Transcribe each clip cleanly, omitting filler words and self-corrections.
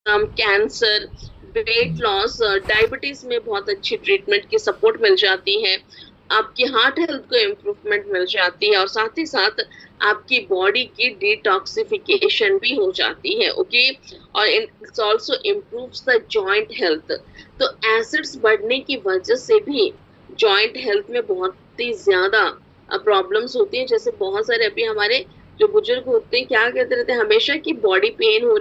Cancer, weight loss, diabetes में बहुत अच्छी ट्रीटमेंट की सपोर्ट मिल जाती है। आपकी हार्ट हेल्थ को इम्प्रूवमेंट मिल जाती है और साथ ही साथ आपकी बॉडी की डिटॉक्सिफिकेशन भी हो जाती है। ओके, और it's also improves the joint health. तो एसिड्स बढ़ने की वजह से भी जॉइंट हेल्थ में बहुत ही ज्यादा प्रॉब्लम्स होती है। जैसे बहुत सारे अभी हमारे जो बुजुर्ग होते हैं क्या कहते रहते हैं हमेशा कि बॉडी पेन हो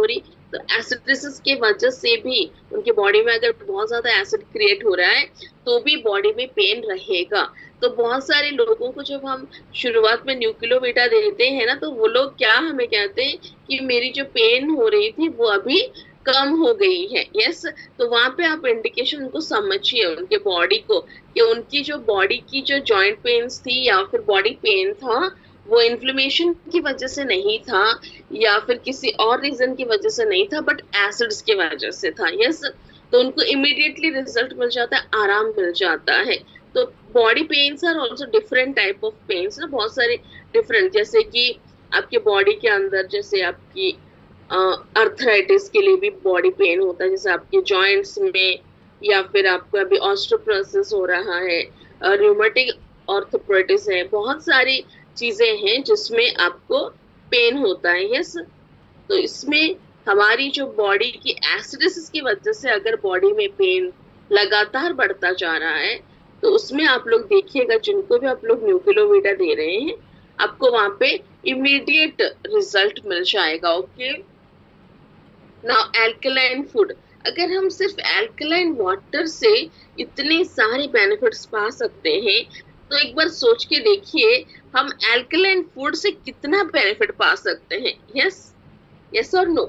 रही। तो एसिडिसिस के वजह से भी उनकी बॉडी में अगर बहुत ज्यादा एसिड क्रिएट हो रहा है तो भी बॉडी में पेन रहेगा। तो बहुत सारे लोगों को जब हम शुरुआत में न्यूक्लियोवीटा देते हैं ना, तो वो लोग क्या हमें कहते हैं कि मेरी जो पेन हो रही थी वो अभी कम हो गई है। यस, तो वहां पे आप इंडिकेशन उनको समझिए उनके बॉडी को, कि उनकी जो बॉडी की जो जॉइंट पेन्स थी या फिर बॉडी पेन था वो इन्फ्लेमेशन की वजह से नहीं था या फिर किसी और रीजन की वजह से नहीं था, बट एसिड्स की वजह से था। यस, तो उनको इमीडिएटली रिजल्ट मिल जाता है, आराम मिल जाता है। तो body pains are also different type of pains ना, बहुत सारे डिफरेंट, जैसे कि आपके बॉडी के अंदर जैसे आपकी अर्थराइटिस के लिए भी बॉडी पेन होता है, जैसे आपके जॉइंट्स में, या फिर आपको अभी ऑस्टियोपोरोसिस हो रहा है, रूमेटिक ऑर्थोपेडिस है, बहुत सारी चीजें हैं जिसमें आपको पेन होता है। यस, तो इसमें हमारी जो बॉडी की एसिडिसिस की वजह से अगर बॉडी में पेन लगातार बढ़ता जा रहा है, तो उसमें आप लोग देखिएगा जिनको भी आप लोग न्यूक्लियोवीटा दे रहे हैं, आपको वहां पे इमीडिएट रिजल्ट मिल जाएगा। ओके, नाउ एल्कलाइन फूड, अगर हम सिर्फ एल्कलाइन वाटर से इतने सारे बेनिफिट्स पा सकते हैं, तो एक बार सोच के देखिए हम एल्कलाइन फूड से कितना बेनिफिट पा सकते हैं। यस, यस और नो,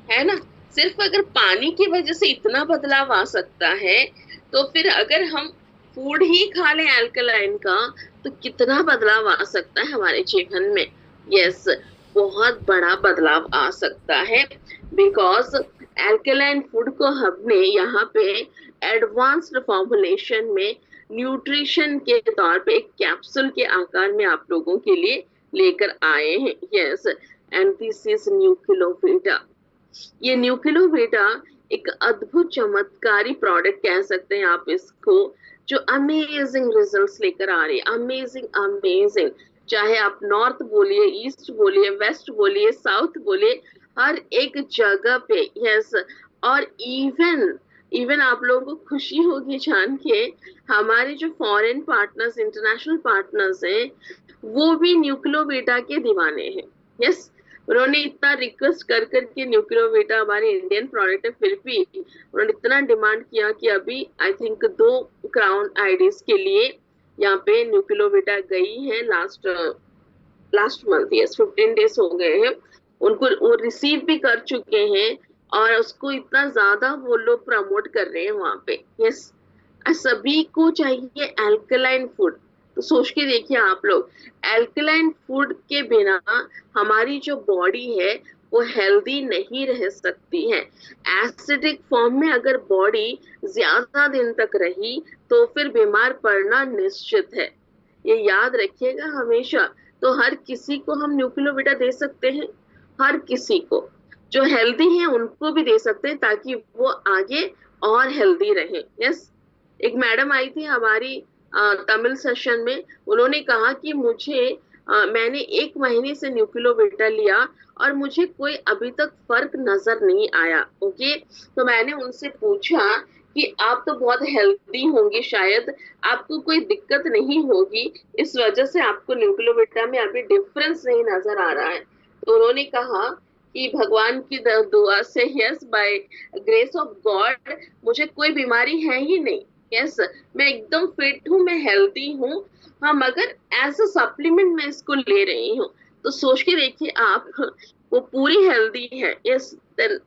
है ना? सिर्फ अगर पानी की वजह से इतना बदलाव आ सकता है, तो फिर अगर हम फूड ही खा लें एल्कलाइन का, तो कितना बदलाव आ सकता है हमारे जीवन में। यस, बहुत बड़ा बदलाव आ सकता है, बिकॉज एल्कलाइन फूड को हमने यहाँ पे एडवांस्ड फॉर्मुलेशन में न्यूट्रिशन के तौर पे एक कैप्सूल के आकार में आप लोगों के लिए लेकर आए हैं। Yes, and this is Nucleovita. ये न्यूक्लियोवीटा एक अद्भुत चमत्कारी प्रोडक्ट कह सकते हैं आप इसको, जो अमेजिंग रिजल्ट्स लेकर आ रही है। अमेजिंग अमेजिंग, चाहे आप नॉर्थ बोलिए, ईस्ट बोलिए, वेस्ट बोलिए, साउथ बोलिए, हर एक जगह पे। यस, और इवन इवन आप लोगों को खुशी होगी जान के, हमारे जो फॉरेन पार्टनर्स, इंटरनेशनल पार्टनर्स हैं, वो भी न्यूक्लियोवीटा के दीवाने हैं। यस, उन्होंने इतना रिक्वेस्ट कर करके, न्यूक्लियोवीटा हमारे इंडियन प्रोडक्ट है, फिर भी उन्होंने इतना डिमांड किया कि अभी आई थिंक 2 क्राउन आईडीज के लिए यहाँ पे न्यूक्लियोवीटा गई है लास्ट मंथ। यस, 15 डेज हो गए हैं उनको, वो रिसीव भी कर चुके हैं और उसको इतना ज्यादा वो लोग प्रमोट कर रहे हैं वहां पे। यस, सभी को चाहिए एल्कलाइन फूड। तो सोच के देखिए आप लोग, एल्कलाइन फूड के बिना हमारी जो बॉडी है वो हेल्दी नहीं रह सकती है। एसिडिक फॉर्म में अगर बॉडी ज्यादा दिन तक रही तो फिर बीमार पड़ना निश्चित है, ये याद रखिएगा हमेशा। तो हर किसी को हम न्यूक्लियोवीटा दे सकते हैं, हर किसी को, जो हेल्दी है उनको भी दे सकते हैं ताकि वो आगे और हेल्दी रहे। यस, एक मैडम आई थी हमारी तमिल सेशन में, उन्होंने कहा कि मैंने 1 महीने से न्यूक्लियोवीटा लिया और मुझे कोई अभी तक फर्क नजर नहीं आया। ओके, तो मैंने उनसे पूछा कि आप तो बहुत हेल्दी होंगी, शायद आपको कोई दिक्कत नहीं होगी, इस वजह से आपको न्यूक्लियोवीटा में अभी डिफरेंस नहीं नजर आ रहा है। तो उन्होंने कहा कि भगवान की दुआ से, yes, by grace of God, मुझे कोई बीमारी है ही नहीं। यस, मैं एकदम फिट हूँ, मैं हेल्दी हूँ। हाँ, मगर एज अ सप्लीमेंट मैं इसको ले रही हूँ। तो सोच के देखिए आप, वो पूरी हेल्दी है। यस, देन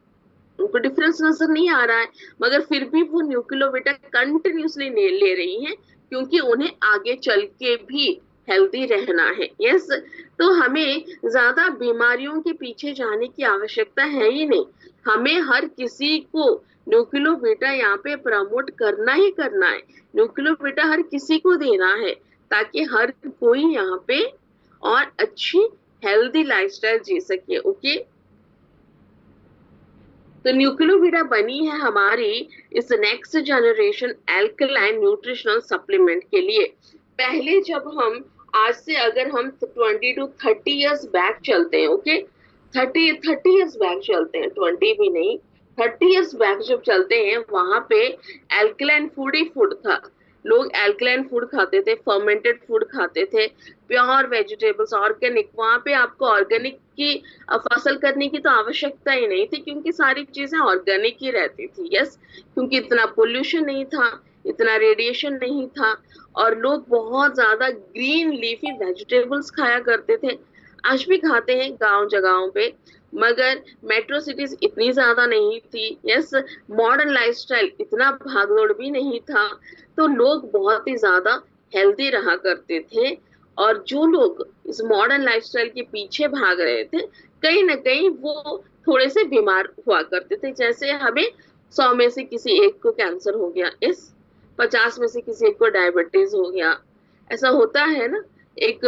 उनको डिफरेंस नजर नहीं आ रहा है, मगर फिर भी वो न्यूक्लियोवीटा कंटिन्यूसली ले रही हैं, क्योंकि उन्हें आगे चल के भी हेल्दी रहना है। यस, तो हमें ज्यादा बीमारियों के पीछे जाने की आवश्यकता है ही नहीं। हमें हर किसी को न्यूक्लियोवीटा यहाँ पे प्रमोट करना ही करना है। न्यूक्लियोवीटा हर किसी को देना है ताकि हर कोई यहाँ पे और अच्छी हेल्दी लाइफस्टाइल जी सके। ओके, तो न्यूक्लियोविटा बनी है हमारी इस next generation alkaline nutritional supplement के लिए। पहले जब हम आज से अगर हम 20 to 30 years बैक चलते हैं, ओके, 30 years बैक चलते हैं, 20 भी नहीं, 30 years बैक जब चलते हैं, वहां पे एल्कलाइन फूड ही फूड था। लोग एल्कलाइन फूड खाते थे, फर्मेंटेड फूड खाते थे, प्योर वेजिटेबल्स, ऑर्गेनिक। वहां पे आपको ऑर्गेनिक की फसल करने की तो आवश्यकता ही नहीं थी, क्योंकि सारी चीजें ऑर्गेनिक ही रहती थी। यस, क्योंकि इतना पोल्यूशन नहीं था, इतना रेडिएशन नहीं था, और लोग बहुत ज्यादा ग्रीन लीफी वेजिटेबल्स खाया करते थे। आज भी खाते हैं गांव जगहों पे, मगर मेट्रो सिटीज इतनी ज्यादा नहीं थी। यस, मॉडर्न लाइफस्टाइल इतना भागदौड़ भी नहीं था, तो लोग बहुत ही ज्यादा हेल्दी रहा करते थे। और जो लोग इस मॉडर्न लाइफस्टाइल के पीछे भाग रहे थे, कहीं ना कहीं वो थोड़े से बीमार हुआ करते थे। जैसे हमें 100 में से किसी एक को कैंसर हो गया, इस 50 में से किसी एक को डायबिटीज हो गया, ऐसा होता है ना। एक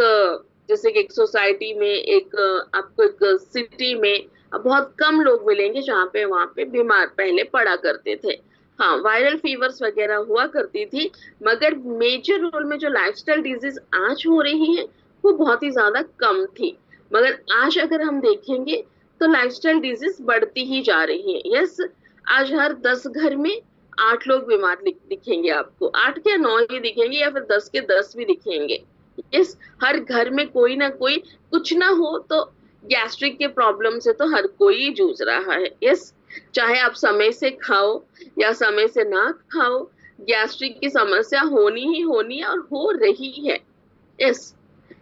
जैसे कि एक सोसाइटी में, एक आपको एक सिटी में बहुत कम लोग मिलेंगे जहाँ पे वहां पे बीमार पहले पड़ा करते थे। हाँ, वायरल फीवर्स वगैरह हुआ करती थी, मगर मेजर रोल में जो लाइफस्टाइल डिजीज आज हो रही है वो बहुत ही ज्यादा कम थी। मगर आज अगर हम देखेंगे तो लाइफस्टाइल डिजीज बढ़ती ही जा रही है। यस, आज हर 10 घर में 8 लोग बीमार दिखेंगे आपको, 8 के 9 ही दिखेंगे, या फिर 10 के 10 भी दिखेंगे। यस, हर घर में कोई ना कोई, कुछ ना हो तो गैस्ट्रिक के प्रॉब्लम से तो हर कोई जूझ रहा है। यस, चाहे आप समय से खाओ या समय से ना खाओ, गैस्ट्रिक की समस्या होनी ही होनी है, और हो रही है। यस,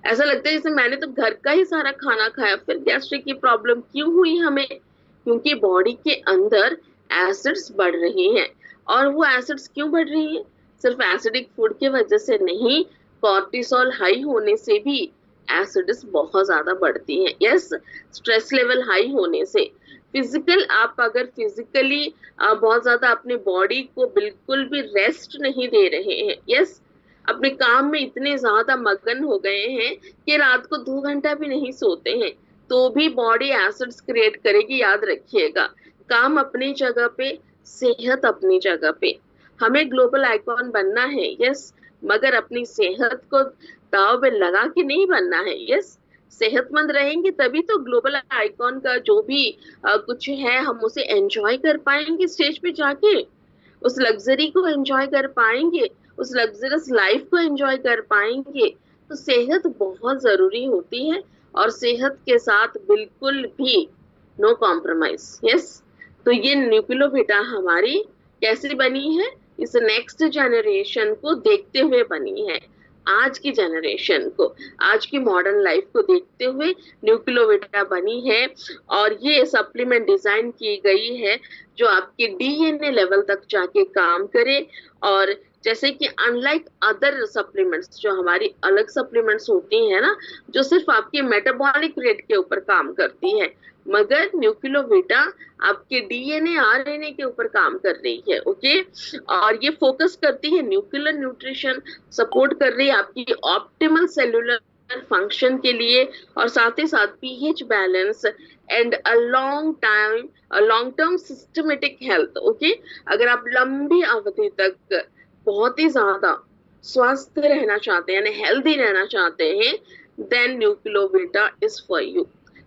ऐसा लगता है जैसे मैंने तो घर का ही सारा खाना खाया, फिर गैस्ट्रिक की प्रॉब्लम क्यों हुई हमें? क्योंकि बॉडी के अंदर एसिड्स बढ़ रही हैं। और वो एसिड्स क्यों बढ़ रही हैं? सिर्फ एसिडिक फूड की वजह से नहीं, कॉर्टिसोल हाई होने से भी एसिड्स बहुत ज्यादा बढ़ती हैं। यस, स्ट्रेस लेवल हाई होने से, फिजिकल, आप अगर फिजिकली बहुत ज्यादा अपने बॉडी को बिल्कुल भी रेस्ट नहीं दे रहे हैं, यस, अपने काम में इतने ज्यादा मगन हो गए हैं कि रात को 2 घंटा भी नहीं सोते हैं, तो भी बॉडी एसिड्स क्रिएट करेगी। याद रखिएगा, काम अपनी जगह पे, सेहत अपनी जगह पे। हमें ग्लोबल आइकॉन बनना है, यस, मगर अपनी सेहत को दांव पे लगा के नहीं बनना है। यस, सेहतमंद रहेंगे तभी तो ग्लोबल आइकॉन का जो भी कुछ है हम उसे एंजॉय कर पाएंगे, स्टेज पे जाके उस लग्जरी को एंजॉय कर पाएंगे, उस लग्जरियस लाइफ को एंजॉय कर पाएंगे। तो सेहत बहुत जरूरी होती है, और सेहत के साथ बिल्कुल भी नो कॉम्प्रोमाइज। यस, तो ये न्यूक्लियोविटा हमारी कैसे बनी है? इस नेक्स्ट जनरेशन को देखते हुए बनी है, आज की जनरेशन को, आज की मॉडर्न लाइफ को देखते हुए न्यूक्लियोविटा बनी है। और ये सप्लीमेंट डिजाइन की गई है जो आपके डीएनए लेवल तक जाके काम करे। और जैसे कि अनलाइक अदर सप्लीमेंट्स, जो हमारी अलग सप्लीमेंट्स होती हैं ना, जो सिर्फ आपके मेटाबॉलिक रेट के ऊपर काम करती है, मगर न्यूक्लियोविटा आपके डीएनए आरएनए के ऊपर काम कर रही है। ओके, और ये फोकस करती है न्यूक्लियर न्यूट्रिशन, सपोर्ट कर रही है आपकी ऑप्टिमल सेलुलर फंक्शन के लिए, और साथ ही साथ pH balance and a long term systematic health. Okay, अगर आप लंबी अवधि तक बहुत ही ज्यादा स्वस्थ रहना चाहते हैं, यानी हेल्दी रहना चाहते हैं, देन न्यूक्लियोविटा इज फॉर यू।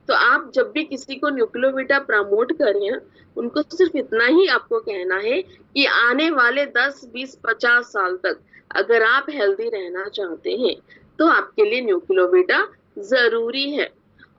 तो आप जब भी किसी को न्यूक्लियोविटा प्रमोट करें, उनको सिर्फ इतना ही आपको कहना है कि आने वाले 10, 20, 50 साल तक अगर आप हेल्दी रहना चाहते हैं तो आपके लिए न्यूक्लियोविटा जरूरी है।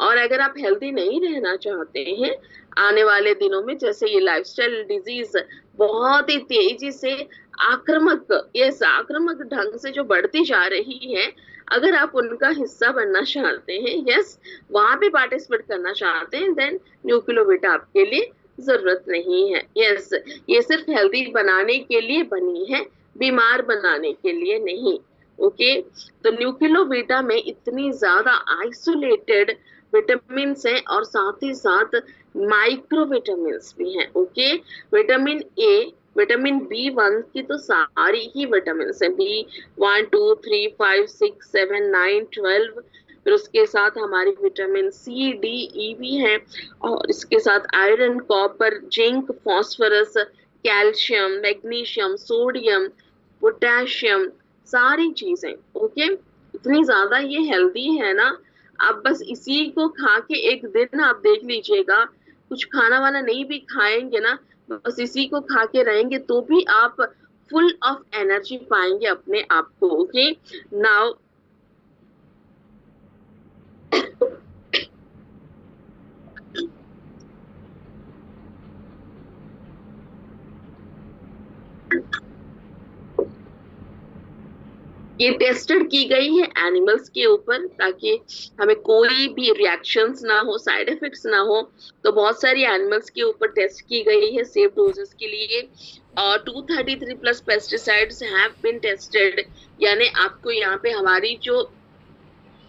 और अगर आप हेल्दी नहीं रहना चाहते हैं, आने वाले दिनों में जैसे ये लाइफस्टाइल डिजीज बहुत ही तेजी से आक्रामक ढंग से जो बढ़ती जा रही है, अगर आप उनका हिस्सा बनना चाहते हैं, यस, वहां पे पार्टिसिपेट करना चाहते हैं, देन न्यूक्लियोविटा आपके लिए जरूरत नहीं है। यस, ये सिर्फ हेल्दी बनाने के लिए बनी है, बीमार बनाने के लिए नहीं। ओके, तो न्यूक्लियोविटा में इतनी ज्यादा आइसोलेटेड विटामिन हैं, और साथ ही साथ माइक्रो विटामिन भी हैं। Okay, vitamin A, vitamin B1 की तो सारी ही विटामिन है, B1, 2, 3, 5, 6, 7, 9, 12, फिर उसके साथ हमारी विटामिन सी, डी, ई भी है, और इसके साथ iron, copper, zinc, phosphorus, calcium, magnesium, sodium, potassium, सारी चीजें। ओके, इतनी ज्यादा ये हेल्दी है ना। आप बस इसी को खा के एक दिन आप देख लीजिएगा, कुछ खाना वाना नहीं भी खाएंगे ना, बस इसी को खा के रहेंगे तो भी आप फुल ऑफ एनर्जी पाएंगे अपने आप को। ओके, नाउ ये टेस्टेड की गई है एनिमल्स के ऊपर, ताकि हमें कोई भी रिएक्शंस ना हो, साइड इफेक्ट्स ना हो। तो बहुत सारी एनिमल्स के ऊपर टेस्ट की गई है सेफ डोजेस के लिए, और 233 plus pesticides have been tested. यानी आपको यहाँ पे हमारी जो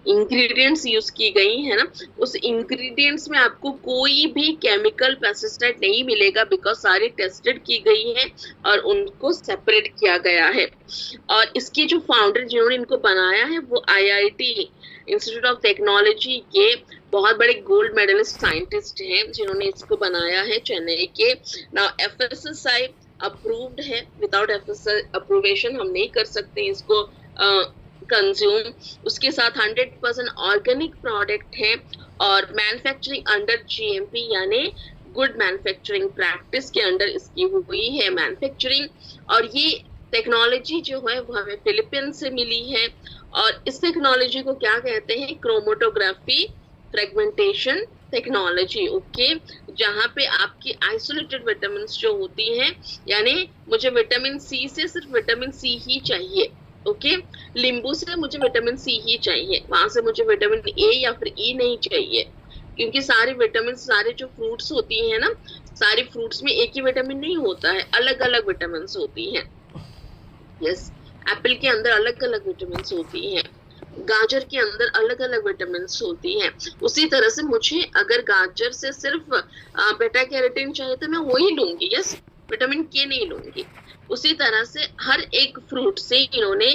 इंग्रेडिएंट्स यूज की गई है ना, उस इंग्रेडिएंट्स में आपको कोई भी केमिकल पेस्टिसाइड नहीं मिलेगा, बिकॉज सारी टेस्टेड की गई है और उनको सेपरेट किया गया है। और इसकी जो फाउंडर जिन्होंने इनको बनाया है वो आईआईटी इंस्टीट्यूट ऑफ टेक्नोलॉजी के बहुत बड़े गोल्ड मेडलिस्ट साइंटिस्ट हैं जिन्होंने इसको बनाया है, चेन्नई के। नाउ एफएसएसआई अप्रूव्ड है, विदाउट एफएसएसआई अप्रूवेशन हम नहीं कर सकते इसको कंज्यूम। उसके साथ 100% ऑर्गेनिक प्रोडक्ट है, और मैन्युफैक्चरिंग अंडर जीएमपी यानी गुड मैन्युफैक्चरिंग प्रैक्टिस के अंडर इसकी हुई है मैन्युफैक्चरिंग। और ये टेक्नोलॉजी जो है वो हमें फिलीपींस से मिली है, और इस टेक्नोलॉजी को क्या कहते हैं, क्रोमेटोग्राफी फ्रेगमेंटेशन टेक्नोलॉजी। ओके, जहाँ पे आपकी आइसोलेटेड विटामिन जो होती हैं, यानी मुझे विटामिन सी से सिर्फ विटामिन सी ही चाहिए। ओके, नींबू से मुझे विटामिन सी ही चाहिए, वहां से मुझे विटामिन ए या फिर ई नहीं चाहिए, क्योंकि सारे विटामिन, सारे जो फ्रूट्स होती हैं ना, सारे फ्रूट्स में एक ही विटामिन नहीं होता है, अलग अलग विटामिन होती हैं। यस, एप्पल के अंदर अलग अलग विटामिन होती हैं, गाजर के अंदर अलग अलग विटामिन होती हैं। उसी तरह से मुझे अगर गाजर से सिर्फ बेटा कैरोटीन चाहिए तो मैं वही लूंगी, यस, विटामिन के नहीं लूंगी। उसी तरह से हर एक फ्रूट से इन्होंने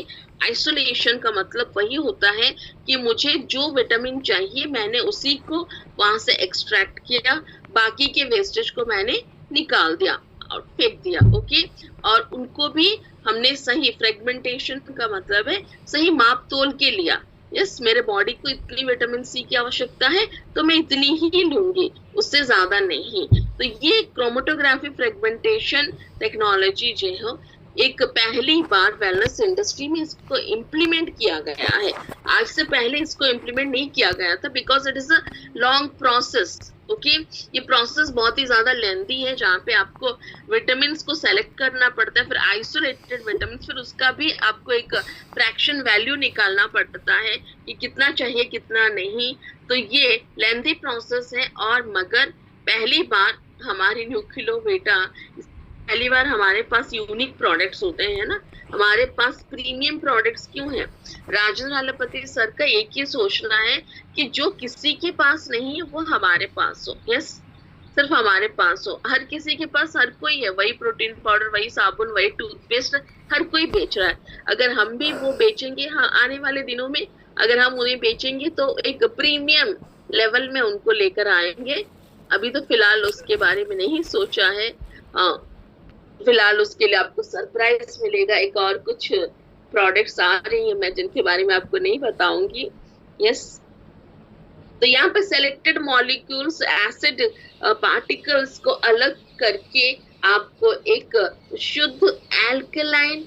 आइसोलेशन का मतलब वही होता है कि मुझे जो विटामिन चाहिए मैंने उसी को वहां से एक्सट्रैक्ट किया, बाकी के वेस्टेज को मैंने निकाल दिया और फेंक दिया। ओके, और उनको भी हमने सही, फ्रेगमेंटेशन का मतलब है सही माप तोल के लिया। यस, मेरे बॉडी को इतनी विटामिन सी की आवश्यकता है तो मैं इतनी ही लूंगी, उससे ज्यादा नहीं। तो ये क्रोमेटोग्राफी फ्रेगमेंटेशन टेक्नोलॉजी जो है एक पहली बार वेलनेस इंडस्ट्री में इसको इम्प्लीमेंट किया गया है। आज से पहले इसको इम्प्लीमेंट नहीं किया गया था, because it is a long process. Okay, ये प्रोसेस बहुत ही ज्यादा लेंथी है, जहाँ पे आपको विटामिन को सेलेक्ट करना पड़ता है, फिर आइसोलेटेड विटामिन, फिर उसका भी आपको एक फ्रैक्शन वैल्यू निकालना पड़ता है कि कितना चाहिए कितना नहीं। तो ये लेंथी प्रोसेस है, और मगर पहली बार हमारे न्यूक्लियोवेटा, पहली बार हमारे पास यूनिक प्रोडक्ट्स होते हैं ना, हमारे पास प्रीमियम प्रोडक्ट्स क्यों हैं? राजेंद्र हालापति सर का एक ही सोचना है कि जो किसी के पास नहीं है वो हमारे पास हो। यस, सिर्फ हमारे पास हो। हर किसी के पास हर कोई है, वही प्रोटीन पाउडर, वही साबुन, वही टूथपेस्ट, हर कोई बेच रहा है। अगर हम भी वो बेचेंगे, हाँ, आने वाले दिनों में अगर हम उन्हें बेचेंगे तो एक प्रीमियम लेवल में उनको लेकर आएंगे। अभी तो फिलहाल उसके बारे में नहीं सोचा है। फिलहाल उसके लिए आपको सरप्राइज मिलेगा, एक और कुछ प्रोडक्ट्स आ रही हैं मैं जिनके बारे में आपको नहीं बताऊंगी। यस, तो यहाँ पे सेलेक्टेड मॉलिक्यूल्स, एसिड पार्टिकल्स को अलग करके आपको एक शुद्ध एल्कलाइन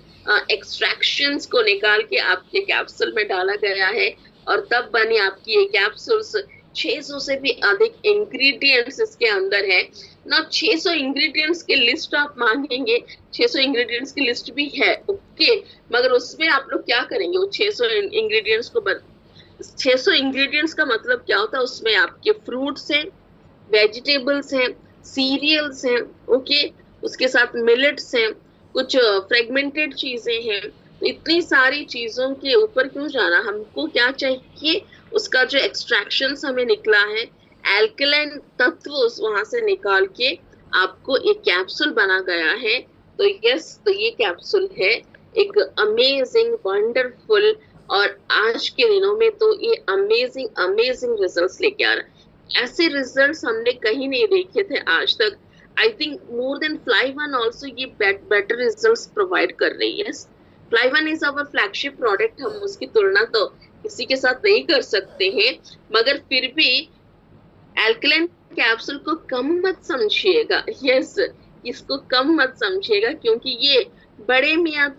एक्सट्रैक्शंस को निकाल के आपके कैप्सूल में डाला गया है, और तब बनी आपकी ये कैप्सूल्स। 600 से भी अधिक इंग्रेडिएंट्स इसके अंदर है ना। 600 इंग्रेडिएंट्स की लिस्ट आप मांगेंगे, 600 इंग्रेडिएंट्स की लिस्ट भी है, ओके, मगर उसमें आप लोग क्या करेंगे? वो 600 इंग्रेडिएंट्स को 600 इंग्रेडिएंट्स का मतलब क्या होता है? उसमें आपके फ्रूट्स हैं, वेजिटेबल्स हैं, सीरियल्स हैं, ओके, उसके साथ मिलेट्स हैं, कुछ फ्रेगमेंटेड चीजें हैं। तो इतनी सारी चीजों के ऊपर क्यों जाना? हमको क्या चाहिए? उसका जो एक्सट्रैक्शंस हमें निकला है, एल्कलाइन तत्व वहां से निकाल के आपको एक कैप्सूल बना गया है। तो यस, तो ये कैप्सूल है एक अमेजिंग, वंडरफुल और आज के दिनों में तो ये अमेजिंग अमेजिंग रिजल्ट्स लेके आ रहा है। ऐसे रिजल्ट्स हमने कहीं नहीं देखे थे आज तक। I think more than fly one also ये बेटर रिजल्ट्स प्रोवाइड कर रही है। Fly one is our flagship product, हम उसकी तुलना तो किसी के साथ नहीं कर सकते हैं, मगर फिर भी एल्कलाइन कैप्सूल को कम मत समझिएगा। यस, इसको कम मत समझिएगा, क्योंकि ये बड़े मियाँ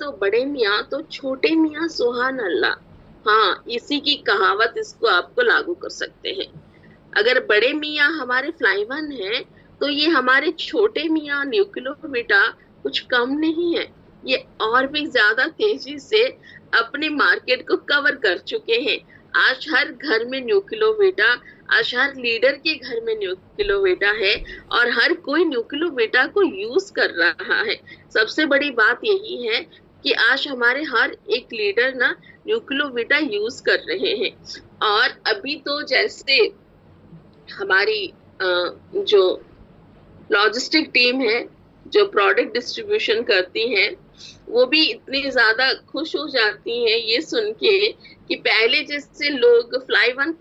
तो छोटे मियाँ सुहान अल्लाह। हाँ, इसी की कहावत, इसको आपको लागू कर सकते हैं। अगर बड़े मियाँ हमारे फ्लाई वन है, तो ये हमारे छोटे मियाँ न्यूक्लियोवीटा कुछ कम नहीं है। ये और भी ज्यादा तेजी से अपने मार्केट को कवर कर चुके हैं। आज हर घर में न्यूक्लियोवीटा, आज हर लीडर के घर में न्यूक्लियोवीटा है, और हर कोई न्यूक्लियोवीटा को यूज कर रहा है। सबसे बड़ी बात यही है कि आज हमारे हर एक लीडर ना न्यूक्लियोवीटा यूज कर रहे हैं। और अभी तो जैसे हमारी जो लॉजिस्टिक टीम है, जो प्रोडक्ट डिस्ट्रीब्यूशन करती है, वो भी इतनी ज्यादा खुश हो जाती हैं ये सुन के कि पहले जैसे लोग फ्लाई वन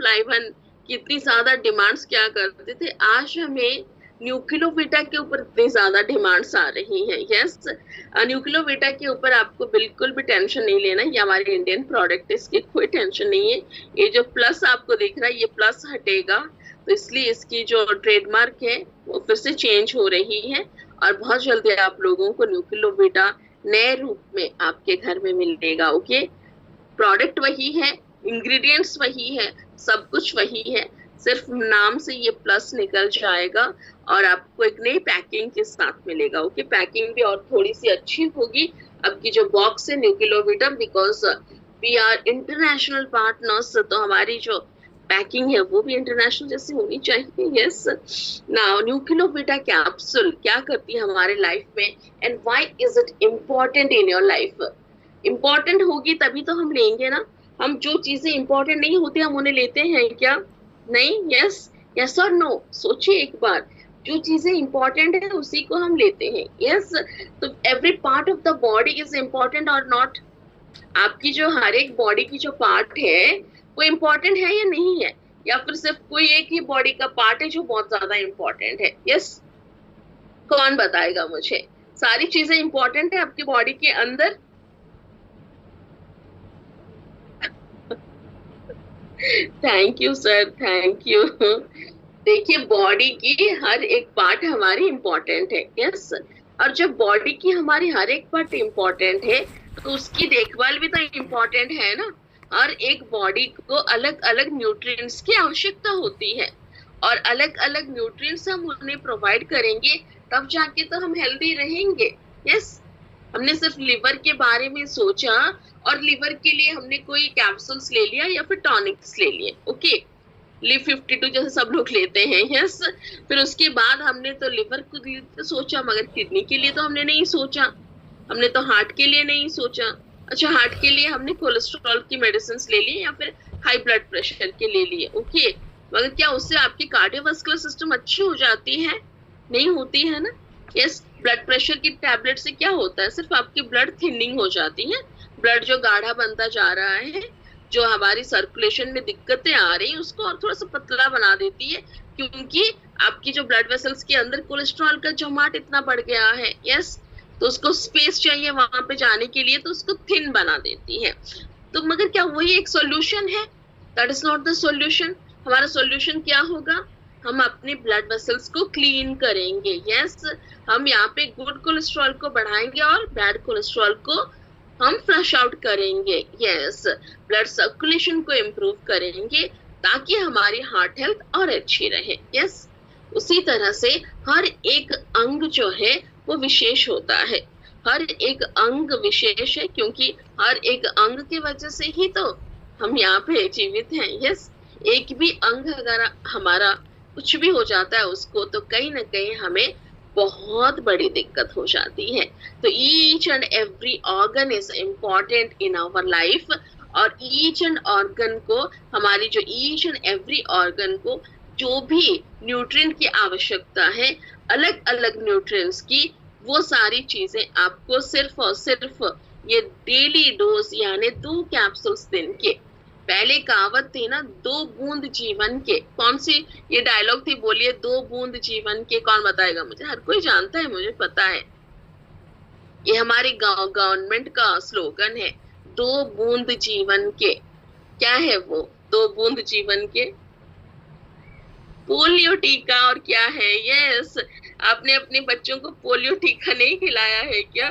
की इतनी ज्यादा डिमांड्स क्या करते थे, आज हमें न्यूक्लियोवीटा के ऊपर इतनी ज्यादा डिमांड्स आ रही हैं। यस, न्यूक्लियोवीटा के ऊपर आपको बिल्कुल भी टेंशन नहीं लेना, ये हमारी इंडियन प्रोडक्ट है, इसकी कोई टेंशन नहीं है। ये जो प्लस आपको दिख रहा है, ये प्लस हटेगा, तो इसलिए इसकी जो ट्रेडमार्क है वो फिर से चेंज हो रही है, और बहुत जल्दी आप लोगों को न्यूक्लियोवीटा नए रूप में आपके घर में मिलेगा। ओके, प्रोडक्ट वही है, इंग्रेडिएंट्स वही है, सब कुछ वही है, सिर्फ नाम से ये प्लस निकल जाएगा और आपको एक नई पैकिंग के साथ मिलेगा। ओके, पैकिंग भी और थोड़ी सी अच्छी होगी। अब की जो बॉक्स है Nucleovita, because we are international partners, तो हमारी जो पैकिंग है वो भी इंटरनेशनल जैसी होनी चाहिए। यस, नाउ न्यूक्लियोवीटा कैप्सूल क्या करती है हमारे लाइफ में, and why is it important in your life. Important होगी तभी तो हम लेंगे ना। हम जो चीजें इम्पोर्टेंट नहीं होती हम उन्हें लेते हैं क्या? नहीं। यस, यस और नो, सोचिए एक बार। जो चीजें इंपॉर्टेंट है उसी को हम लेते हैं। यस, तो every part of the body is important और नॉट। आपकी जो हर एक बॉडी की जो पार्ट है वो इम्पोर्टेंट है या नहीं है, या फिर सिर्फ कोई एक ही बॉडी का पार्ट है जो बहुत ज्यादा इम्पोर्टेंट है? यस, कौन बताएगा मुझे? सारी चीजें इम्पोर्टेंट है आपकी बॉडी के अंदर। Thank you sir, thank you. देखिए, बॉडी की हर एक पार्ट हमारी इम्पोर्टेंट है। यस, और जब बॉडी की हमारी हर एक पार्ट इम्पोर्टेंट है तो उसकी देखभाल भी तो इम्पोर्टेंट है ना। हर एक बॉडी को अलग अलग न्यूट्रिएंट्स की आवश्यकता होती है, और अलग अलग न्यूट्रिएंट्स हम उन्हें प्रोवाइड करेंगे तब जाके तो हम हेल्दी रहेंगे। यस, हमने सिर्फ लिवर के बारे में सोचा और लिवर के लिए हमने कोई कैप्सूल्स ले लिया या फिर टॉनिक्स ले लिए। ओके, लिव 52 जैसे सब लोग लेते हैं। यस, फिर उसके बाद हमने तो लिवर को तो सोचा, मगर किडनी के लिए तो हमने नहीं सोचा, हमने तो हार्ट के लिए नहीं सोचा। अच्छा, हार्ट के लिए हमने कोलेस्ट्रॉल की मेडिसिन ले ली या फिर हाई ब्लड प्रेशर के ले लिए। ओके, मगर क्या उससे आपकी कार्डियोवास्कुलर सिस्टम अच्छी हो जाती है? नहीं होती है ना। यस, ब्लड प्रेशर की टैबलेट से क्या होता है, सिर्फ आपकी ब्लड थिनिंग हो जाती है, ब्लड जो गाढ़ा बनता जा रहा है, जो हमारी सर्कुलेशन में दिक्कतें आ रही हैं उसको और थोड़ा सा पतला बना देती है, क्योंकि आपकी जो ब्लड वेसल्स के अंदर कोलेस्ट्रॉल का जमाट इतना बढ़ गया है। यस, तो उसको स्पेस चाहिए वहां पे जाने के लिए, तो उसको थिन बना देती है। तो मगर क्या वही एक सॉल्यूशन है? That is not the solution. हमारा सॉल्यूशन क्या होगा? हम अपने ब्लड वेसल्स को क्लीन करेंगे। यस, हम यहाँ पे गुड कोलेस्ट्रॉल को बढ़ाएंगे और बैड कोलेस्ट्रॉल को हम फ्लश आउट करेंगे। यस, ब्लड सर्कुलेशन को इम्प्रूव करेंगे ताकि हमारी हार्ट हेल्थ और अच्छी रहे। यस, उसी तरह से हर एक अंग जो है वो विशेष होता है। हर एक अंग विशेष है, क्योंकि हर एक अंग की वजह से ही तो हम यहाँ पे जीवित हैं। यस, एक भी अंग अगर हमारा कुछ भी हो जाता है उसको, तो कहीं ना कहीं हमें बहुत बड़ी दिक्कत हो जाती है। तो each and every organ is important in our life, और ईच एंड ऑर्गन को, हमारी जो ईच एंड एवरी ऑर्गन को जो भी न्यूट्रिएंट की आवश्यकता है, अलग अलग न्यूट्रिएंट्स की, वो सारी चीजें आपको सिर्फ और सिर्फ ये डेली डोज यानी 2 कैप्सूल्स दिन के। पहले कहावत थी ना, 2 बूंद जीवन के, कौन सी ये डायलॉग थी, बोलिए 2 बूंद जीवन के, कौन बताएगा मुझे? हर कोई जानता है, मुझे पता है, ये हमारी गवर्नमेंट का स्लोगन है, 2 बूंद जीवन के। क्या है वो 2 बूंद जीवन के? पोलियो टीका। और क्या है? यस, आपने अपने बच्चों को पोलियो टीका नहीं खिलाया है क्या?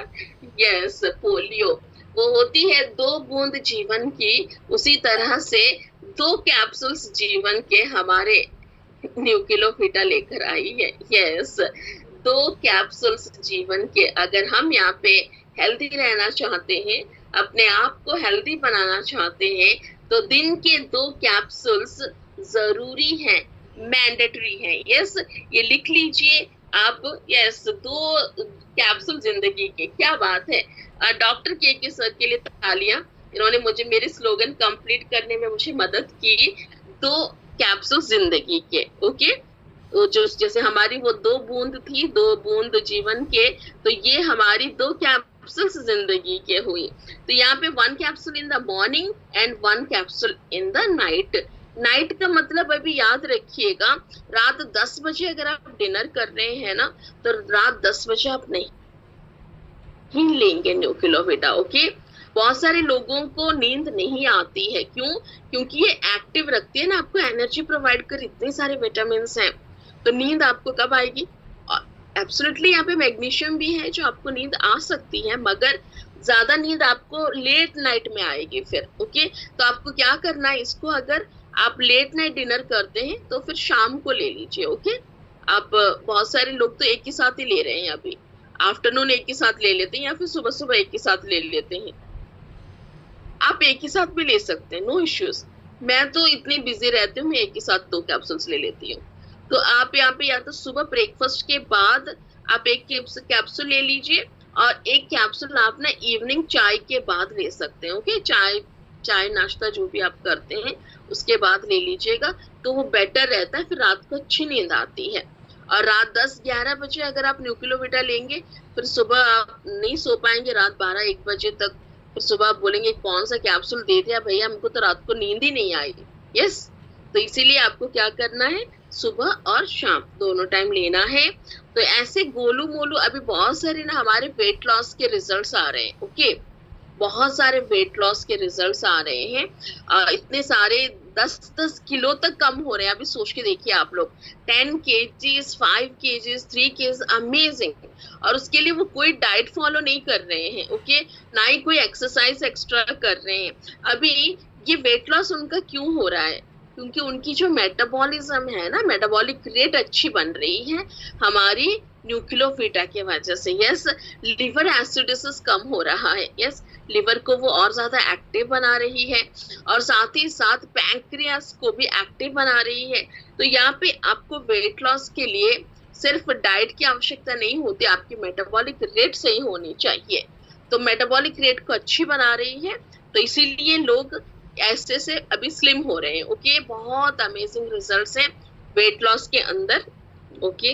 यस, पोलियो वो होती है 2 बूंद जीवन की, उसी तरह से 2 कैप्सूल्स जीवन के हमारे न्यूक्लियोफिटा लेकर आई है। यस, 2 कैप्सूल्स जीवन के। अगर हम यहाँ पे हेल्दी रहना चाहते हैं, अपने आप को हेल्दी बनाना चाहते हैं, तो दिन के 2 कैप्सूल्स जरूरी हैं, मैंडेटरी है। यस, ये लिख लीजिए आप। यस, 2 कैप्सूल जिंदगी के। क्या बात है, डॉक्टर के सर के लिए तालियां, इन्होंने मुझे मेरे स्लोगन कंप्लीट करने में मुझे मदद की। 2 कैप्सूल जिंदगी के। ओके, तो जो जैसे हमारी वो 2 बूंद थी, 2 बूंद जीवन के, तो ये हमारी 2 कैप्सूल्स जिंदगी के हुई। तो यहाँ पे 1 capsule in the morning and 1 capsule in the night. Night का मतलब अभी याद रखिएगा, रात 10 बजे अगर आप डिनर कर रहे हैं ना, तो रात 10 बजे आप नहीं लेंगे न्यूक्लियोफिटा। ओके, बहुत सारे लोगों को नींद नहीं आती है, क्यों? क्योंकि ये एक्टिव रखती है ना, आपको एनर्जी प्रोवाइड कर, इतने सारे विटामिन हैं, तो नींद आपको कब आएगी? एब्सोल्युटली यहाँ पे मैग्नीशियम भी है जो आपको नींद आ सकती है, मगर ज्यादा नींद आपको लेट नाइट में आएगी फिर। ओके, तो आपको क्या करना है, इसको अगर आप लेट नाइट डिनर करते हैं तो फिर शाम को ले लीजिए। ओके, आप बहुत सारे लोग तो एक ही साथ ही ले रहे हैं, अभी आफ्टरनून एक ही साथ ले लेते हैं, या फिर सुबह सुबह एक ही साथ ले लेते हैं। आप एक ही साथ भी ले सकते हैं, नो इश्यूज। मैं तो इतनी बिजी रहती हूँ, मैं एक ही साथ 2 कैप्सूल्स ले लेती हूँ। तो आप यहाँ पे या तो सुबह ब्रेकफास्ट के बाद आप एक कैप्सूल ले लीजिए, और एक कैप्सूल आप ना इवनिंग चाय के बाद ले सकते हैं। ओके, चाय नाश्ता जो भी आप करते हैं उसके बाद ले लीजिएगा, तो वो बेटर रहता है, फिर रात को अच्छी नींद आती है। और रात 10-11 बजे अगर आप न्यूक्लियोफिटा लेंगे, फिर सुबह आप नहीं सो पाएंगे रात 12-1 बजे तक, फिर सुबह आप बोलेंगे कौन सा कैप्सूल दे दिया भैया, हमको तो रात को नींद ही नहीं आई। यस, तो इसीलिए आपको क्या करना है, सुबह और शाम दोनों टाइम लेना है। तो ऐसे गोलू मोलू अभी बहुत सारे ना हमारे वेट लॉस के रिजल्ट्स आ रहे हैं। ओके, बहुत सारे वेट लॉस के रिजल्ट्स आ रहे हैं, इतने सारे 10-10 किलो तक कम हो रहे हैं। अभी सोच के देखिए आप लोग, 10 kgs, 5 kgs, 3 kgs, अमेजिंग। और उसके लिए वो कोई डाइट फॉलो नहीं कर रहे हैं। ओके, ना ही कोई एक्सरसाइज एक्स्ट्रा कर रहे हैं। अभी ये वेट लॉस उनका क्यों हो रहा है? क्योंकि उनकी जो मेटाबॉलिज्म है ना, मेटाबॉलिक रेट अच्छी बन रही है हमारी न्यूक्लियोफिटा के वजह से। यस, लिवर एसिडोसिस कम हो रहा है। यस, लिवर को वो और ज्यादा एक्टिव बना रही है, और साथ ही साथ पैंक्रियास को भी एक्टिव बना रही है। तो यहाँ पे आपको वेट लॉस के लिए सिर्फ डाइट की आवश्यकता नहीं होती, आपकी मेटाबॉलिक रेट सही होनी चाहिए। तो मेटाबॉलिक रेट को अच्छी बना रही है, तो इसीलिए लोग ऐसे से अभी स्लिम हो रहे हैं। ओके, बहुत अमेजिंग रिजल्ट्स हैं वेट लॉस के अंदर। ओके,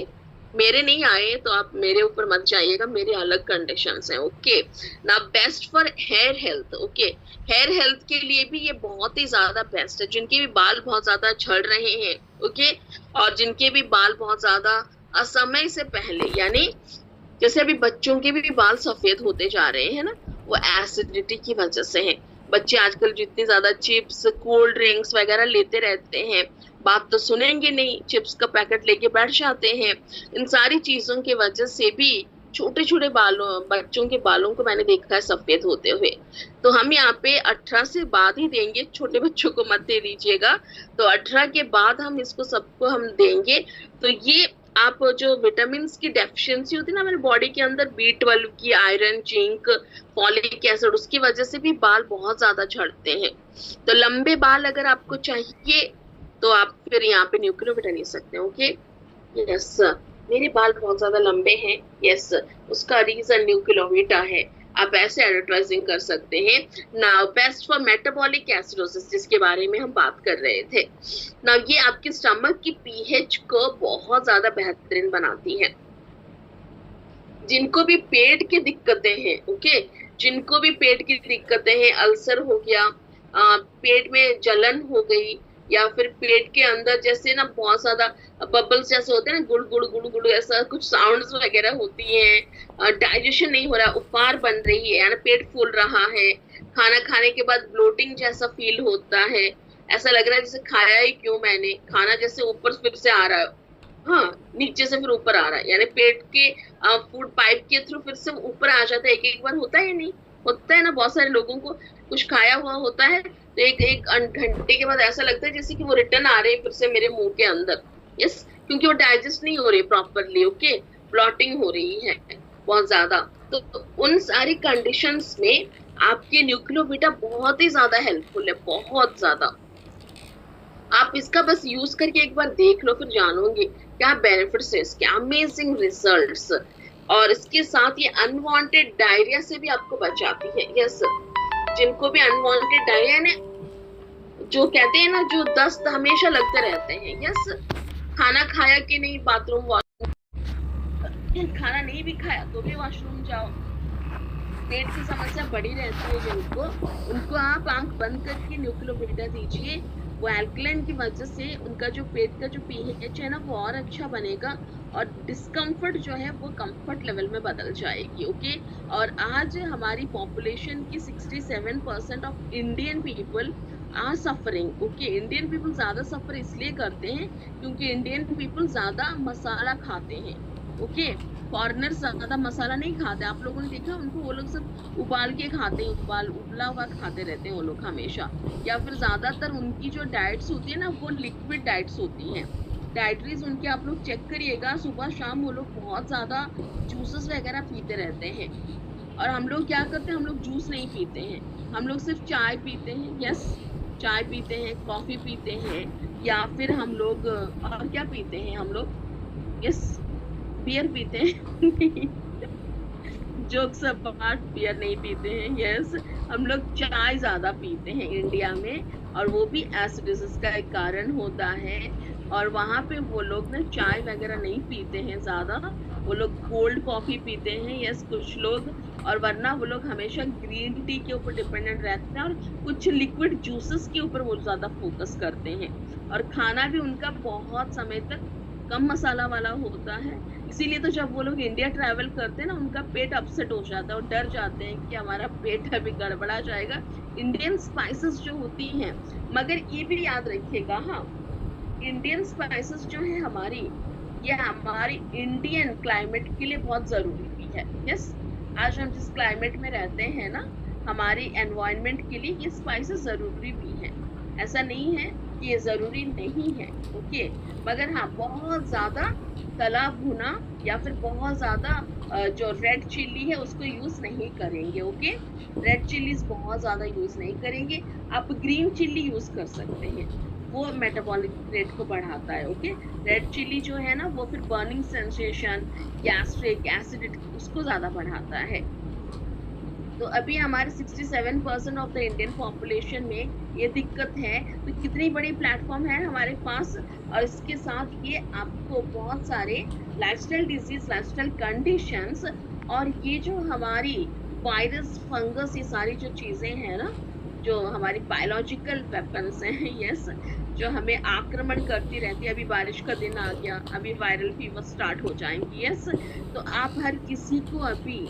मेरे नहीं आए तो आप मेरे ऊपर मत जाइएगा, मेरे अलग कंडीशंस हैं। ओके, ना best for hair health. Okay, hair health के लिए भी ये बहुत ही ज्यादा बेस्ट है, जिनके भी बाल बहुत ज्यादा झड़ रहे हैं। ओके, और जिनके भी बाल बहुत ज्यादा असमय से पहले, यानी जैसे अभी बच्चों के भी बाल सफेद होते जा रहे हैं ना, वो एसिडिटी की वजह से है। बच्चे आजकल जितनी ज्यादा चिप्स, कोल्ड ड्रिंक्स वगैरह लेते रहते हैं, बात तो सुनेंगे नहीं, चिप्स का पैकेट लेके बैठ जाते हैं। इन सारी चीजों की वजह से भी छोटे छोटे बच्चों के बालों को मैंने देखा है सफेद होते हुए। तो हम यहाँ पे 18 से बाद ही देंगे, छोटे बच्चों को मत दे दीजिएगा। तो 18 के बाद हम इसको सबको हम देंगे। तो ये आप जो विटामिन की डेफिशिएंसी होती है ना हमारे बॉडी के अंदर, B12 की, आयरन, जिंक, फॉलिक एसिड, उसकी वजह से भी बाल बहुत ज्यादा झड़ते हैं। तो लंबे बाल अगर आपको चाहिए तो आप फिर यहाँ पे न्यूक्लियोफिटा ले सकते हैं। ओके, यस, मेरे बाल बहुत ज्यादा लंबे हैं। यस, उसका रीजन न्यूक्लियोफिटा है। आप ऐसे एडवर्टाइजिंग कर सकते हैं। Now best for metabolic acidosis, जिसके बारे में हम बात कर रहे थे। नाउ ये आपके स्टमक की पीएच को बहुत ज्यादा बेहतरीन बनाती है। जिनको भी पेट की दिक्कतें हैं, ओके, जिनको भी पेट की दिक्कतें हैं, अल्सर हो गया, पेट में जलन हो गई, या फिर पेट के अंदर जैसे ना बहुत ज्यादा बबल्स जैसे होते हैं ना, गुड़ गुड़ गुड़ गुड़ ऐसा कुछ साउंड्स वगैरह होती हैं, डाइजेशन नहीं हो रहा, उपवार बन रही है यानी पेट फूल रहा है, खाना खाने के बाद ब्लोटिंग जैसा फील होता है, ऐसा लग रहा है जैसे खाया ही क्यों मैंने, खाना जैसे ऊपर फिर से आ रहा है, हाँ नीचे से फिर ऊपर आ रहा है, यानी पेट के फूड पाइप के थ्रू फिर से ऊपर आ जाता है, एक एक बार होता है नहीं, होता है ना बहुत सारे लोगों को, कुछ खाया हुआ होता है तो एक एक घंटे के बाद ऐसा लगता है जैसे कि वो रिटर्न आ रहे हैं फिर से मेरे मुंह के अंदर। यस, क्योंकि वो डाइजेस्ट नहीं हो रही प्रॉपरली, ओके, ब्लॉटिंग हो रही है बहुत ज्यादा। तो उन सारी कंडीशंस में आपके न्यूक्लियोबिटा बहुत ही ज्यादा हेल्पफुल है, बहुत ज्यादा। आप इसका बस यूज करके एक बार देख लो, फिर जानोगे क्या बेनिफिट्स है इसके, अमेजिंग रिजल्ट्स। और इसके साथ ये अनवांटेड डायरिया से भी आपको बचाती है। यस, जिनको भी अनवांटेड डायरिया ने, जो कहते हैं ना, जो दस्त हमेशा लगते रहते हैं, यस, खाना खाया कि नहीं बाथरूम खाना नहीं भी खाया तो भी वॉशरूम जाओ, पेट की समस्या बड़ी रहती है जिनको, उनको आप आंख बंद करके न्यूक्लियोबिटा दीजिए। वो एल्कलाइन की वजह से उनका जो पेट का जो पीएच है ना वो और अच्छा बनेगा, और डिस्कम्फर्ट जो है वो कंफर्ट लेवल में बदल जाएगी। ओके, और आज हमारी पॉपुलेशन की 67% of Indian people are suffering. Okay, Indian people ज्यादा सफर इसलिए करते हैं क्योंकि इंडियन पीपल ज्यादा मसाला खाते हैं। ओके, फॉरेनर ज्यादा मसाला नहीं खाते, आप लोगों ने देखा उनको, वो लोग सब उबाल के खाते हैं, उबला हुआ खाते रहते हैं वो लोग हमेशा, या फिर ज्यादातर उनकी जो डाइट्स होती है ना वो लिक्विड डाइट्स होती हैं। डाइटरीज उनके आप लोग चेक करिएगा, सुबह शाम वो लोग बहुत ज्यादा जूसेस वगैरह पीते रहते हैं। और हम लोग क्या करते हैं, हम लोग जूस नहीं पीते हैं, हम लोग सिर्फ चाय पीते हैं। यस, चाय पीते हैं, कॉफी पीते हैं, या फिर हम लोग और क्या पीते हैं हम लोग, यस, बियर पीते हैं जोक्स अपार्ट, बियर नहीं पीते हैं। यस, हम लोग चाय ज्यादा पीते हैं इंडिया में, और वो भी एसिडिटीज का एक कारण होता है। और वहां पे वो लोग ना चाय वगैरह नहीं पीते हैं ज्यादा, वो लोग कोल्ड कॉफी पीते हैं। यस, कुछ लोग, और वरना वो लोग हमेशा ग्रीन टी के ऊपर डिपेंडेंट रहते हैं, और कुछ लिक्विड जूसेस के ऊपर वो ज्यादा फोकस करते हैं। और खाना भी उनका बहुत समय तक कम मसाला वाला होता है, इसीलिए तो जब वो लोग इंडिया ट्रैवल करते हैं ना उनका पेट अपसेट हो जाता है, और डर जाते हैं कि हमारा पेट अभी गड़बड़ा जाएगा। इंडियन स्पाइसेस जो होती हैं, मगर ये भी याद रखिएगा, हाँ, इंडियन स्पाइसेस जो है हमारी, ये हमारी इंडियन क्लाइमेट के लिए बहुत जरूरी भी है। यस, आज हम जिस क्लाइमेट में रहते हैं ना, हमारी एनवायरनमेंट के लिए ये स्पाइसेस जरूरी भी हैं, ऐसा नहीं है कि ये जरूरी नहीं है। ओके, मगर हाँ, बहुत ज्यादा तला भुना या फिर बहुत ज्यादा जो रेड चिल्ली है उसको यूज नहीं करेंगे। ओके, रेड चिल्लीज बहुत ज्यादा यूज नहीं करेंगे, आप ग्रीन चिल्ली यूज कर सकते हैं, वो मेटाबॉलिक रेट को बढ़ाता है। ओके, रेड चिल्ली जो है ना वो फिर बर्निंग सेंसेशन, गैस्ट्रिक, एसिडिटी, उसको ज्यादा बढ़ाता है। तो अभी हमारे 67% ऑफ द इंडियन पॉपुलेशन में ये दिक्कत है, तो कितनी बड़ी प्लेटफॉर्म है हमारे पास। और इसके साथ ये आपको बहुत सारे लाइफस्टाइल डिजीज, लाइफस्टाइल कंडीशंस, और ये जो हमारी वायरस, फंगस, ये सारी जो चीजें हैं ना, जो हमारी बायोलॉजिकल वेपन्स हैं, यस, जो हमें आक्रमण करती रहती है। अभी बारिश का दिन आ गया, अभी वायरल फीवर स्टार्ट हो जाएंगी। यस, तो आप हर किसी को अभी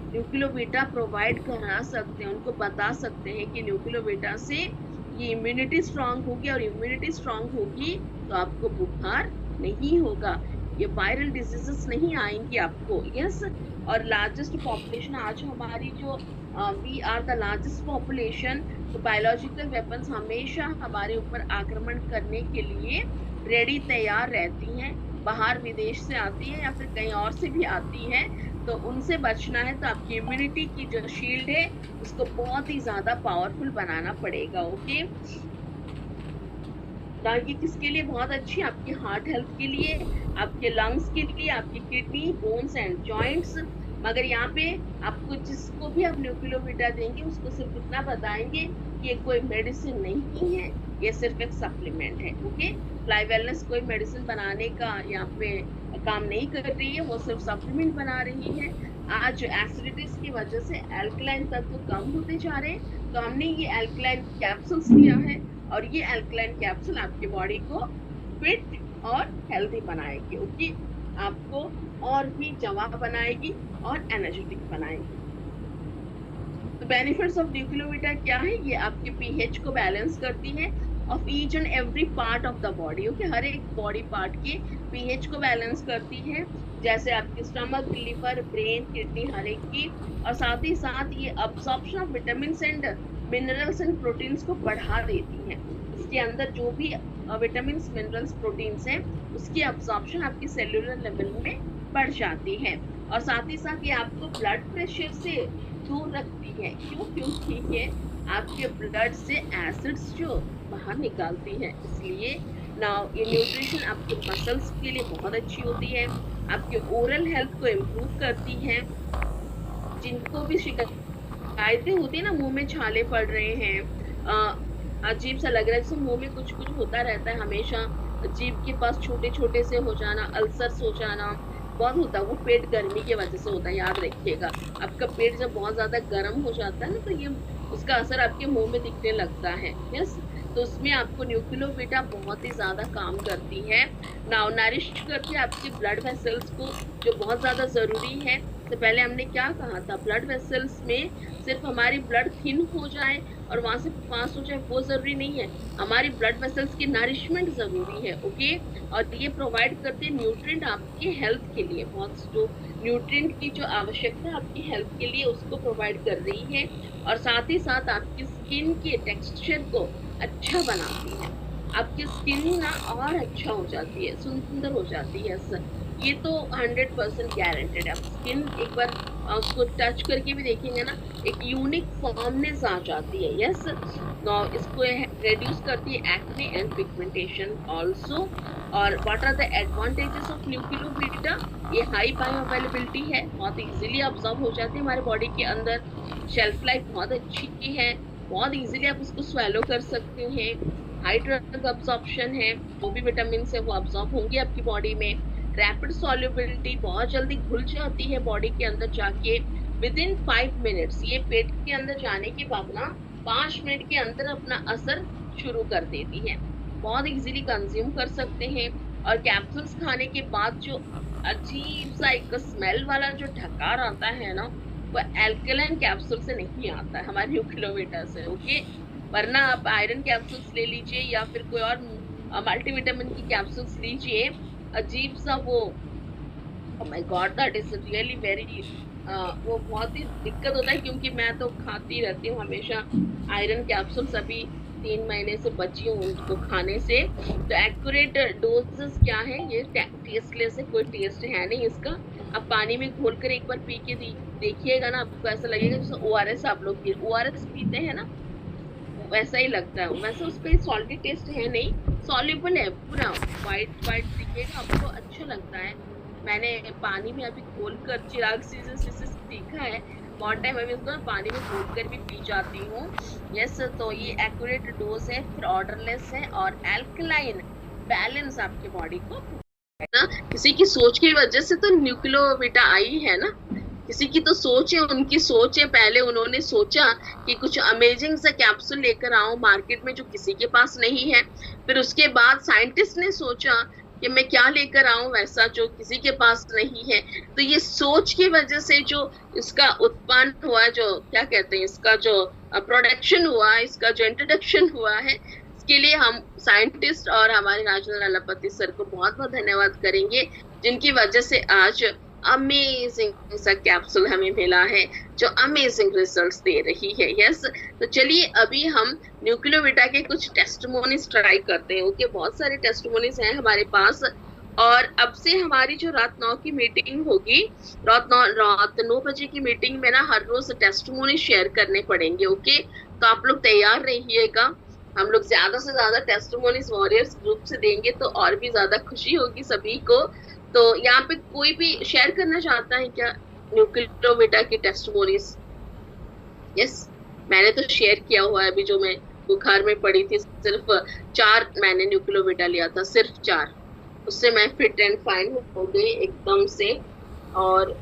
न्यूक्लियोबिटा प्रोवाइड करा सकते हैं, उनको बता सकते हैं कि न्यूक्लियोबिटा से ये इम्यूनिटी स्ट्रांग होगी, और इम्यूनिटी स्ट्रांग होगी तो आपको बुखार नहीं होगा, ये वायरल डिजीजेस नहीं आएंगी आपको। यस, और लार्जेस्ट पॉपुलेशन आज हमारी जो we are the largest population, तो बायोलॉजिकल वेपन्स हमेशा हमारे ऊपर आक्रमण करने के लिए रेडी तैयार रहती हैं, बाहर विदेश से आती है या फिर कहीं और से भी आती है। तो उनसे बचना है तो आपकी इम्यूनिटी की जो शील्ड है उसको बहुत ही ज्यादा पावरफुल बनाना पड़ेगा। ओके, ताकि किसके लिए बहुत अच्छी, आपकी हार्ट हेल्थ के लिए, आपके लंग्स के लिए, आपकी किडनी, बोन्स एंड जॉइंट्स। मगर यहाँ पे आपको जिसको भी आप न्यूक्लियोबिटा देंगे उसको सिर्फ इतना बताएंगे कि ये कोई मेडिसिन नहीं है, ये सिर्फ एक सप्लीमेंट है। ओके, फ्लाई वेलनेस कोई मेडिसिन बनाने का यहाँ पे काम नहीं कर रही है, वो सिर्फ सप्लीमेंट बना रही है। आज एसिडिटीज की वजह से एल्कलाइन तत्व कम होते जा रहे हैं, तो हमने ये एल्कलाइन कैप्सूल्स लिया है और ये एल्कलाइन कैप्सूल आपकी बॉडी को फिट और हेल्दी बनाएगी। ओके, आपको और भी जवाब बनाएगी और एनर्जेटिक बनाएगी। तो बेनिफिट्स ऑफ न्यूक्लियोविटा क्या है? ये आपके पीएच को बैलेंस करती है of each and every part of the body. Okay, हर एक बॉडी पार्ट के पीएच को बैलेंस करती है, जैसे आपके स्टमक, लिवर, ब्रेन, किडनी, हर एक की। और साथ ही साथ ये absorption of vitamin and minerals and proteins को बढ़ा देती है। इसके अंदर जो भी विटामिन, मिनरल्स, प्रोटीन्स हैं, उसकी अब्सॉर्प्शन आपकी सेल्यूलर लेवल में बढ़ जाती है। और साथ ही साथ ये आपको ब्लड प्रेशर से दूर रखती है। क्यों? क्योंकि ये आपके ब्लड से एसिड्स जो बाहर निकालती है, इसलिए नाउ ये न्यूट्रिशन आपके मसल्स के लिए बहुत अच्छी होती है, आपके ओरल हेल्थ को इम्प्रूव करती है। जिनको भी शिकायतें होती है ना, मुंह में छाले पड़ रहे हैं, अजीब सा लग रहा है, जैसे मुंह में कुछ कुछ होता रहता है हमेशा, जीभ के पास छोटे छोटे से हो जाना, अल्सर्स हो जाना बहुत होता है, वो पेट गर्मी की वजह से होता है। याद रखिएगा, आपका पेट जब बहुत ज्यादा गर्म हो जाता है ना, तो ये उसका असर आपके मुंह में दिखने लगता है। यस, तो उसमें आपको न्यूक्लियोविटा बहुत ही ज्यादा काम करती है। नाउ नरिश करती है आपके ब्लड वेसल्स को, जो बहुत ज्यादा जरूरी है। तो पहले हमने क्या कहा था, ब्लड वेसल्स में सिर्फ हमारी ब्लड थिन हो जाए और वहां से पास हो जाए वो जरूरी नहीं है, हमारी ब्लड वेसल्स की नरिशमेंट जरूरी है। ओके, और ये प्रोवाइड करते हैं न्यूट्रिएंट आपके हेल्थ के लिए, बहुत जो न्यूट्रिएंट की जो आवश्यकता है आपकी हेल्थ के लिए उसको प्रोवाइड कर रही है। और साथ ही साथ आपकी स्किन के टेक्सचर को अच्छा बनाती है, आपकी स्किन ना और अच्छा हो जाती है, सुंदर हो जाती है। ये तो 100% गारंटेड है। आप स्किन एक बार उसको टच करके भी देखेंगे ना, एक यूनिक फॉर्मनेस आ जाती है। यस, इसको रिड्यूस करती है एक्ने एंड पिगमेंटेशन आल्सो। और what are the advantages of Nucleovita? ये हाई बायो अवेलेबिलिटी है, बहुत इजीली अब्सॉर्ब हो जाती है हमारे बॉडी के अंदर, शेल्फ लाइफ बहुत अच्छी है, बहुत इजीली आप उसको स्वेलो कर सकते हैं, हाई ड्रग अब्सॉर्प्शन है, जो भी विटामिन है वो अब्सॉर्ब होंगे आपकी बॉडी में, रैपिड सॉल्युबिलिटी, बहुत जल्दी घुल जाती है बॉडी के अंदर जाके विद इन 5 मिनट्स। ये पेट के अंदर जाने के बाद ना 5 मिनट के अंदर अपना असर शुरू कर देती है, बहुत इजीली कंज्यूम कर सकते हैं। और कैप्सूल्स खाने के बाद जो अजीब सा एक स्मेल वाला जो ढकार आता है ना, वो एल्कलाइन कैप्सूल से नहीं आता है, हमारे न्यूक्लियोविटा से। ओके, वरना आप आयरन कैप्सूल्स ले लीजिए या फिर कोई और मल्टीविटामिन की कैप्सूल्स लीजिए, अजीब सा वो, oh my God, that is really very वो बहुत ही दिक्कत होता है। क्योंकि मैं तो खाती रहती हूँ हमेशा आयरन कैप्सूल्स, अभी 3 महीने से बची हूँ उनको खाने से। तो एक्यूरेट डोजेस क्या है, ये टेस्टलेस है, कोई टेस्ट है नहीं इसका। आप पानी में घोल कर एक बार पी के देखिएगा ना, आपको ऐसा लगेगा जैसे ORS आप लोग ORS पीते हैं ना, वैसा ही लगता है। वैसे उस पर सॉल्टी टेस्ट है नहीं, सॉल्युबल है, पूरा वाइट वाइट दिखेगा, आपको अच्छा लगता है। मैंने पानी में अभी घोल कर चिराग से सीखा है, बहुत टाइम अभी इसको पानी में घोल कर भी पी जाती हूँ। यस, तो ये एक्यूरेट डोज है, फिर ऑर्डरलेस है और एल्कलाइन बैलेंस आपकी बॉडी को है ना। किसी की सोच की वजह से तो न्यूक्लियोविटा आई है ना, किसी की तो सोच है, उनकी सोच है, पहले उन्होंने सोचा कि कुछ अमेजिंग सा कैप्सूल लेकर आओ मार्केट में जो किसी के पास नहीं है। फिर उसके बाद साइंटिस्ट ने सोचा कि मैं क्या लेकर आऊं वैसा जो किसी के पास नहीं है। तो ये सोच की वजह से जो इसका उत्पन्न हुआ, जो क्या कहते हैं, इसका जो प्रोडक्शन हुआ, इसका जो इंट्रोडक्शन हुआ है, इसके लिए हम साइंटिस्ट और हमारे राजेंद्र अलापति सर को बहुत बहुत धन्यवाद करेंगे, जिनकी वजह से आज अमेजिंग सा कैप्सूल हमें मिला है जो अमेजिंग रिजल्ट्स दे रही है। यस, तो चलिए अभी हम न्यूक्लियोविटा के कुछ टेस्टिमोनीज ट्राई करते हैं। ओके, बहुत सारे टेस्टिमोनीज हैं हमारे पास। और अब से हमारी जो रात 9 की मीटिंग होगी, रात 9 बजे की मीटिंग में ना हर रोज टेस्टिमोनी शेयर करने पड़ेंगे। ओके, तो आप लोग तैयार रहिएगा। हम लोग ज्यादा से ज्यादा टेस्टिमोनीज वॉरियर्स ग्रुप से देंगे तो और भी ज्यादा खुशी होगी सभी को। तो यहाँ पे कोई भी शेयर करना चाहता है क्या न्यूक्लियोविटा की टेस्टिमोनीज? यस, मैंने तो शेयर किया हुआ है। अभी जो मैं बुखार में पड़ी थी, सिर्फ 4 मैंने न्यूक्लियोविटा लिया था, सिर्फ 4, उससे मैं फिट एंड फाइन हो गई एकदम से। और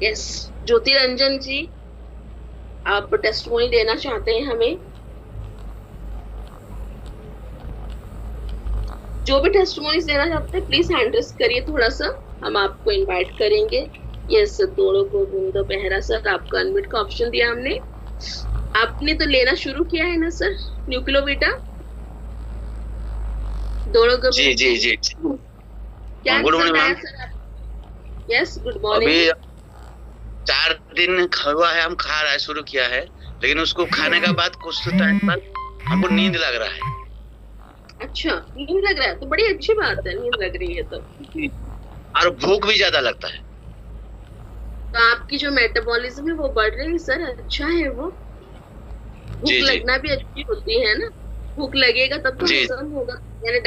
यस, ज्योति रंजन जी, आप टेस्टिमोनी देना चाहते हैं हमें? जो भी टेस्टिमोनीज देना चाहते हैं प्लीज हैंड रेस करिए थोड़ा सा, हम आपको इनवाइट करेंगे। यस, तोड़ो गोविंदो बेहरा सर, आपको अनम्यूट का ऑप्शन दिया हमने। आपने तो लेना शुरू किया है ना सर न्यूक्लियोवीटा? तोड़ो जी गोविंदो जी जी। क्या गुड मॉर्निंग रिजल्ट आया मैम। सर आप? यस, गुड अभी मॉर्निंग। 4 दिन हुआ है, हम खा रहा है, शुरू किया है, लेकिन उसको खाने का बाद कुछ तो टाइम बाद हमको नींद लग रहा है। अच्छा, नींद लग रहा है तो बड़ी अच्छी बात है, नींद लग रही है तो। और भूख भी ज्यादा लगता है। तो आपकी जो मेटाबॉलिज्म है वो बढ़ रही है सर, अच्छा है वो। भूख जी जी लगना भी अच्छी होती है ना, भूख लगेगा तब तो जी। हजम होगा, यानी